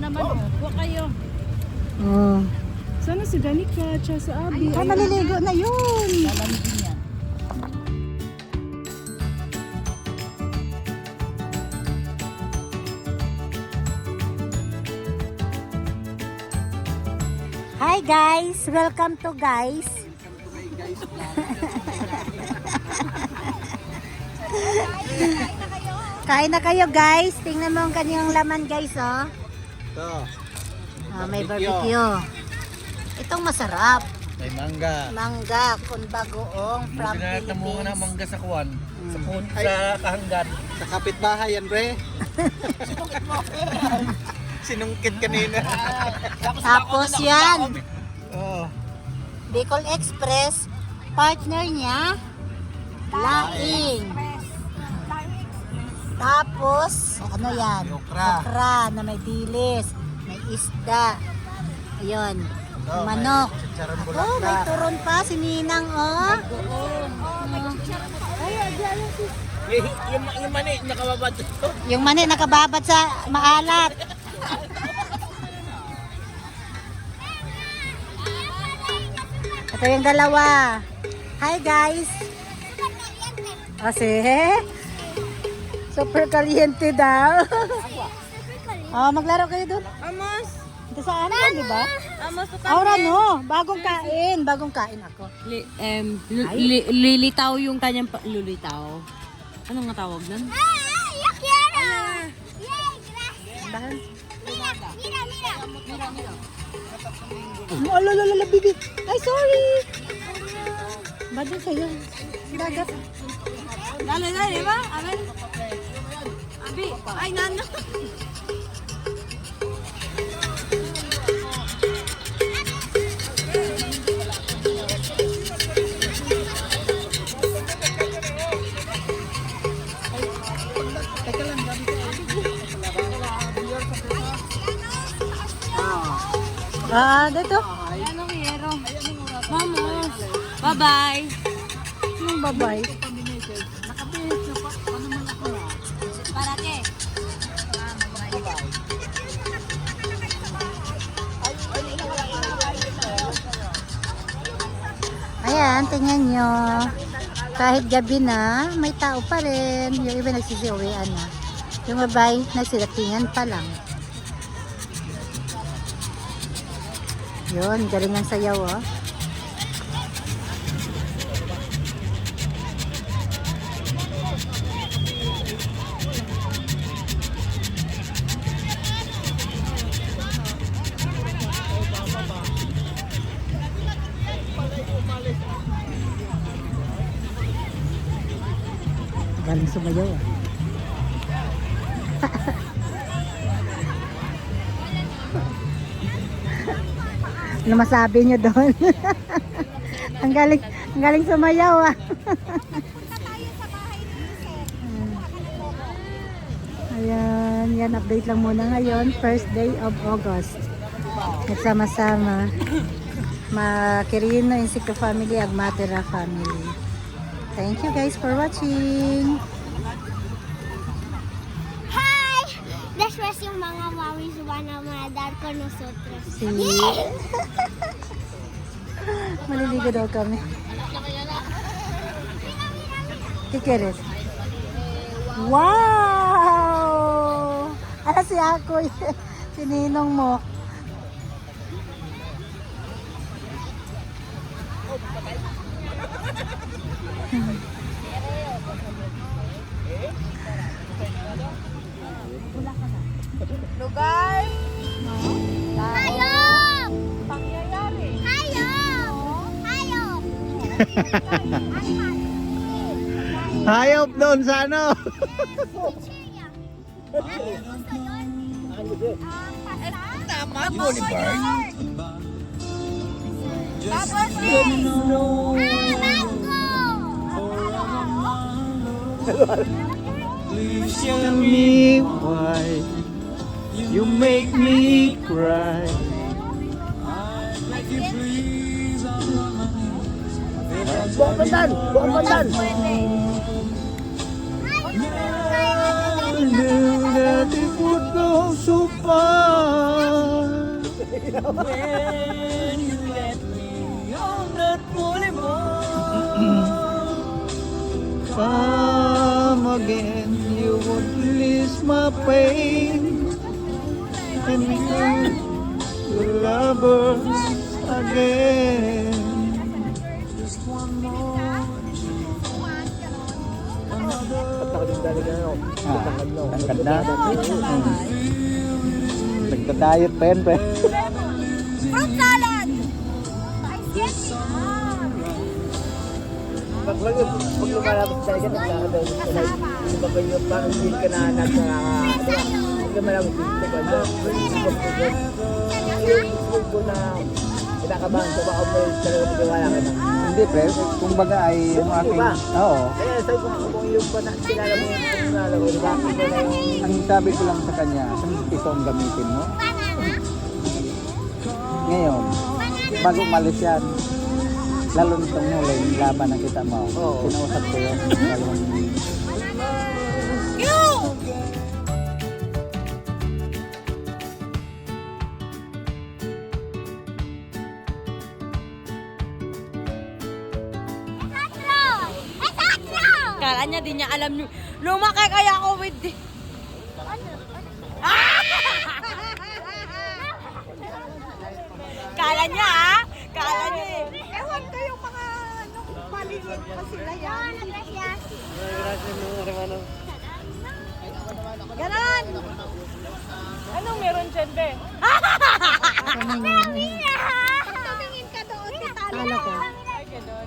naman. Huwag kayo. Oh. Sana si Danica at si Abby. Ah, maliligo na yun. Lalamigin yan. Hi guys! Welcome to guys. Kain na kayo guys. Tingnan mo ang kanyang laman guys oh. Ito. May barbecue. Itong masarap. May mangga. Mangga kung bagoong from Sinanat na muna ng Philippines. mangga sa kuwan. Sa kahanggan. Sa kapitbahay yan, bre. Sinungkit kanina. Tapos yan. Oh. Bicol Express. Partner niya. Laing. Tapos, ano yan? Okra. Okra na may dilis. May isda. Ayun. Manok. Chicharon Oh, may turon pa si Ninang, oh. Yung mani, nakababad. Yung mani nakababad sa maalat. Ito yung dalawa. Hi guys. Kasi super caliente daw. Oh, maglaro kayo doon. Amos! Ito saan yan, di ba? Amos to Aura no, bagong kain ako. lilitaw yung kanyang lulitaw. Ano nga tawag nun? Bahan. Alala, bibi. Ay, sorry. Badong sa'yo. Dagat. Dali ba? Amen. Abi, ay nana. Dito. Anong hero? Vamos. Bye-bye. Anong babay? Parate. Ayan, tingnan nyo. Kahit gabi na, may tao pa rin. Yung iba nagsisiuwian na. Yung babay, nagsilatingan pa lang. Yun, galing ang sayaw, oh. Galing sumayaw, ah. Ano masabi nyo doon? ang galing sumayaw, ah. Ayan, yan, update lang muna ngayon. First day of August. Nagsama-sama. Makirino, Insecto family, Agmatera family. Thank you guys for watching. Hi! This was yung mga wawis na manadar ko nosotros. See? Maliligo daw kami. Kikirit. Wow! Ala si ako, sininong mo. Lugar. Hayop! Pangyayari. Hayop! Hayop! Hayop doon sa ano? Tama. Boulevard. Tapos Please tell me why you make me cry. Buang pandan! Buang pandan! I knew that it would go so far. When you let me on that boulevard. Come again, you would release my pain. And we could lovers again. Just one more. Tangkad na. Nagda-diet pa yan, pre. Fruit salad! Pag lumalabas talaga, nagkakadawin ka na. Hindi ba kayo parang hindi ka na hindi ka malang hindi ka na. Yung ko na kinakabahan ko, baka mo talaga magkawala ka na. Hindi, pre. Kumbaga ay yung aking... Oo. Kaya sabi ko kung yung kinala mo yung kinala ko, diba? Ang sabi ko lang sa kanya, isang piso ang gamitin mo. Ngayon, bago umalis yan, lalo nitong huli, yung laban na kita mo. Oo. Kinausap ko yun. Lalong... Kala niya, di niya alam yung lumaki kaya ako with the... Kala niya, ah? Kala niya eh. Ewan ko yung mga maliliit pa sila yan. Ganon! Anong meron dyan, be? Tumingin ka doon, titalo. Talo ka.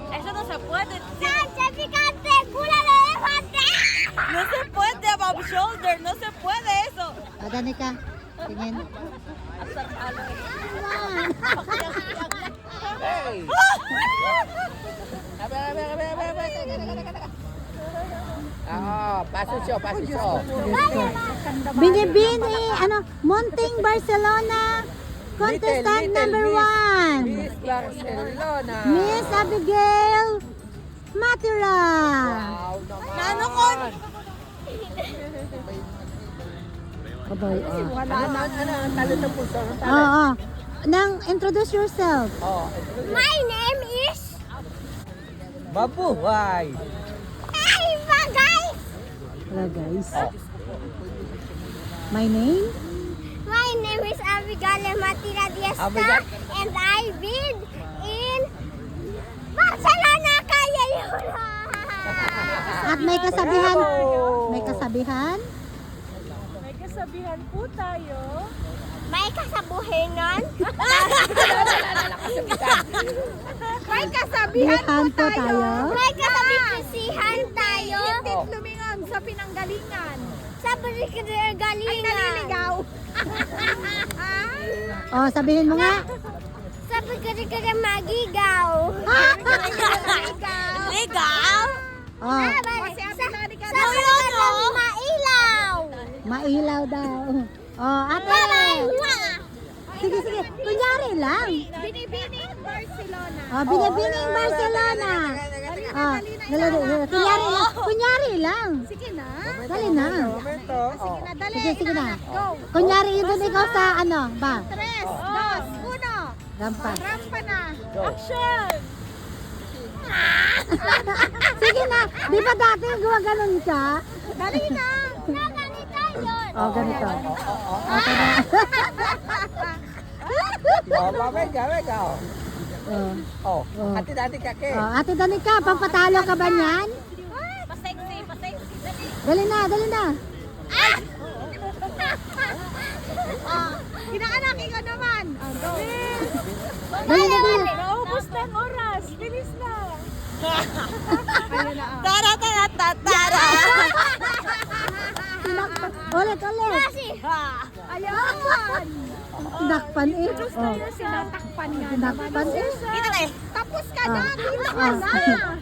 Eso no se puede. ¡Santificante! ¡Cura de elefante! No se puede, above shoulder. No se puede eso. Danica, tingin. Pasisyo. Binibini, Monting Barcelona, contestant number 1. Barcelona. Miss Abigail Matira. Nano kon? Abay, Talo ng puso. Oo. Nang introduce yourself. My name is... Mabuhay. Hey, guys! Hello guys. My name? My name is Abigail Matira Diasta, and I've been in Barcelona, kaya yun. At may kasabihan. May kasabihan? May kasabihan po tayo. May kasabuhinan. May kasabihan Bihan po tayo. May kasabisihan tayo. Tit lumingon sa pinanggalingan. Sa Ay, galingan. naliligaw. Oh, sabihin mo nga. Sa pagkakita magigaw. Legal? Oh, Kasi ang pinani ka Sa pagkakita mailaw. mailaw daw. Oh, ate. Bye-bye. Sige, sige. Kunyari lang. Binibining Barcelona. Oh, binibining Barcelona. Oh, kunyari lang. Kunyari lang. Sige na. Dali na. Sige na, dali. Sige, sige na. Go. Kunyari yun doon ikaw sa ba? 3, 2, 1. Rampa. Rampa na. Action! Sige na. Di ba dati gumaganon ka? Dali na. Ganito yun. Oh, ganito. Okay na. Oh. Oh. Ate dati kake. Oh, Ate Danica, pampatalo ka ba niyan? Pa-sexy, pa-sexy. Dali. Dali na, dali na. Kinaanak ka naman. Go. Dali na, dali na. Naubos na ang oras. Bilis na. Ayun na. Tara, tara, tara, tara. Ulit, ulit. Ayan. Tinakpan eh. Oh, Sinatakpan nga tinakpan eh. Dito na eh. Tapos ka na. Dito ka Oh, na.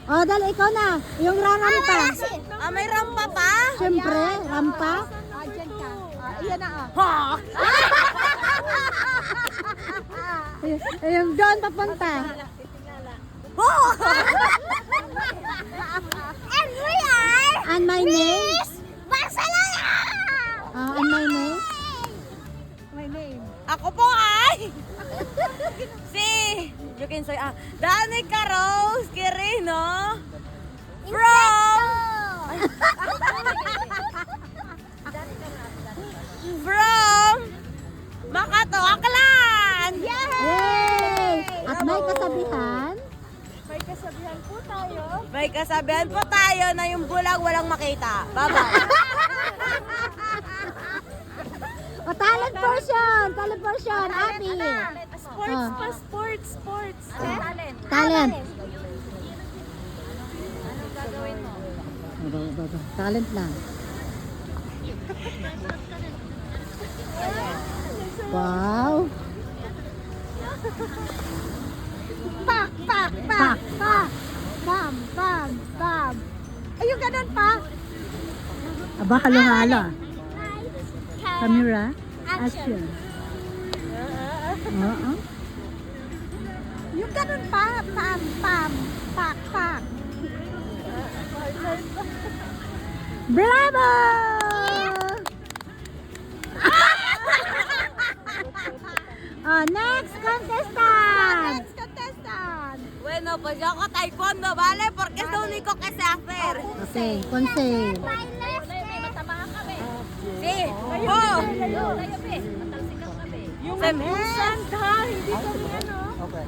oh, dali, ikaw na. Yung rampa. Ah, may rampa pa? Siyempre, rampa. Diyan ka. Ayan na. Ha? Yung doon papunta. Oh! And we are And my name? Miss Barcelona. And my name? My name. Ako po ay... kin soy Danica Rose Quirino from Makato, Aklan! Yay! At may kasabihan. May kasabihan po tayo. May kasabihan po tayo na yung bulag walang makita. Bye-bye. O, talent portion! Talent portion, Abby. Sports Oh. pa, sports. Talent. Anong gagawin mo? Talent lang. Wow! Pak. Bam. Ayun, ganun pa. Aba, halo-halo. Camera. Action. Oo. Yung ganun pa. Pam. Pak. Bravo! Next contestant! Bueno, pues yo hago taekwondo, ¿vale? Porque es lo único que sé hacer. Okay, conseil. Sí. Oh. Yung Sem- sand ha, hindi kami ano. Okay.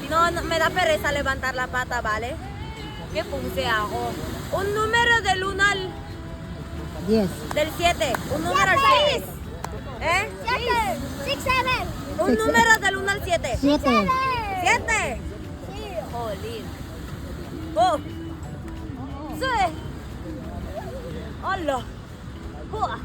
No, me da pereza levantar la pata, ¿vale? Que puse ako. Un número del 1 al Yes. del 7. Un número al 7. ¿Eh? 6, 7. Un número del 1 al 7. 7. 7. Jolín. Oh. Sí. Hola. Hua.